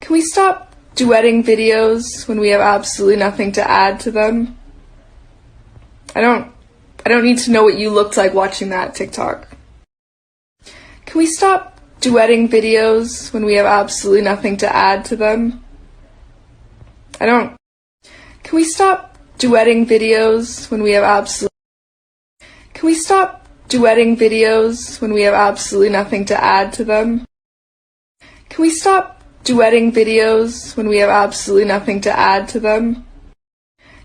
Can we stop duetting videos when we have absolutely nothing to add to them? I don't need to know what you looked like watching that TikTok. Can we stop duetting videos when we have absolutely nothing to add to them? Can we stop duetting videos when we have absolutely Can we stop duetting videos when we have absolutely nothing to add to them? Can we stop duetting videos when we have absolutely nothing to add to them?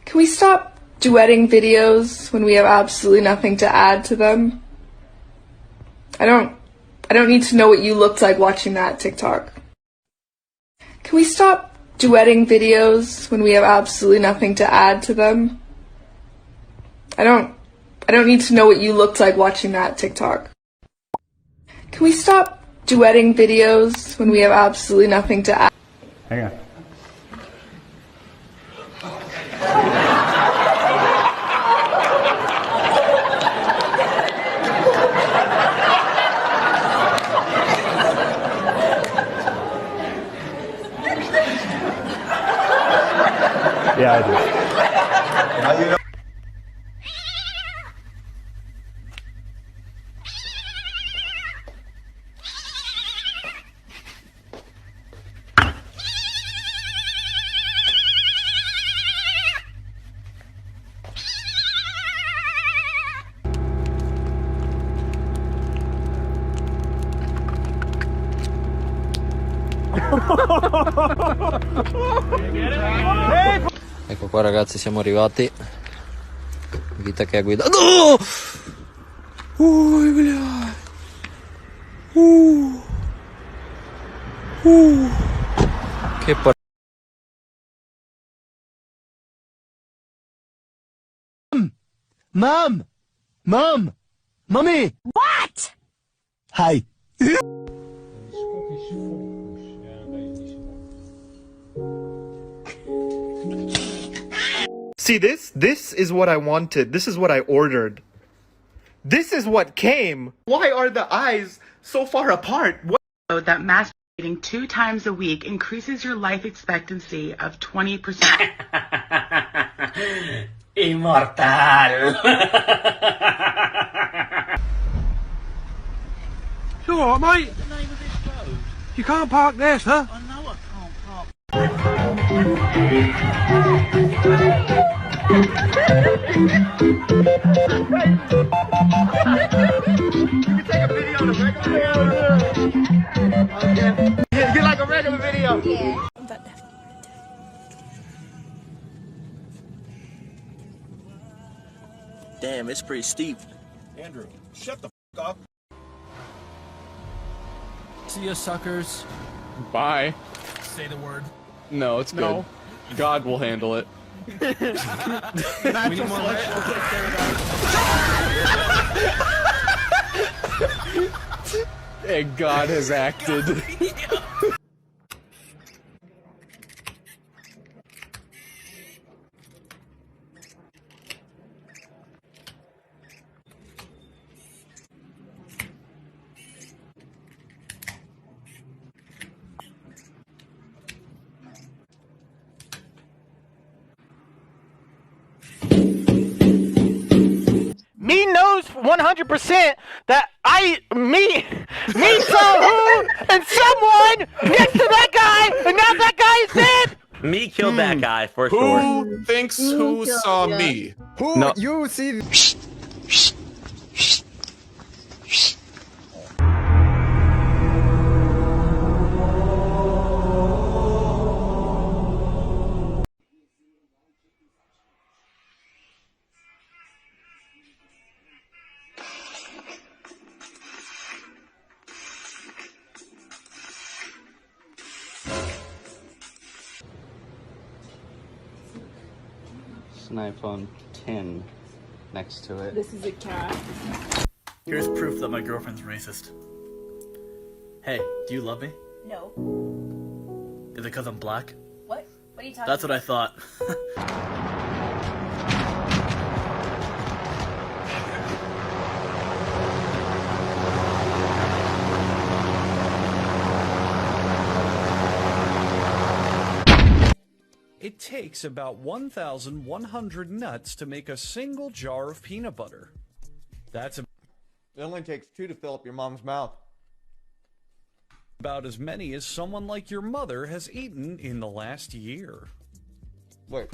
Can we stop duetting videos when we have absolutely nothing to add to them? I don't need to know what you looked like watching that TikTok. Can we stop duetting videos when we have absolutely nothing to add to them? I don't need to know what you looked like watching that TikTok. Can we stop duetting videos when we have absolutely nothing to add? Hang on. Yeah, I do. Ecco qua ragazzi, siamo arrivati. Vita che ha guidato. No! Che Mom! Mommy! What? Hi. See this? This is what I wanted. This is what I ordered. This is what came. Why are the eyes so far apart? What? That masturbating 2 times a week increases your life expectancy of 20%. Immortal. It's alright, mate. The name of this road? You can't park there, sir. I know I can't park. You can take a video on a regular video. Okay. Get like a regular video. Yeah. Damn, it's pretty steep. Andrew, shut the f up. See ya, suckers. Bye. Say the word. No, it's good. God will handle it. We need more light. And God has acted. Me knows 100% that me saw who and someone next to that guy, and now that guy is dead. Me killed that guy for sure. Who thinks who saw me? Who No. you see? It's an iPhone 10 next to it. This is a cat. Here's proof that my girlfriend's racist. Hey, do you love me? No. Is it because I'm black? What? What are you talking That's what I thought. It takes about 1,100 nuts to make a single jar of peanut butter. That's It only takes 2 to fill up your mom's mouth. about as many as someone like your mother has eaten in the last year. Wait.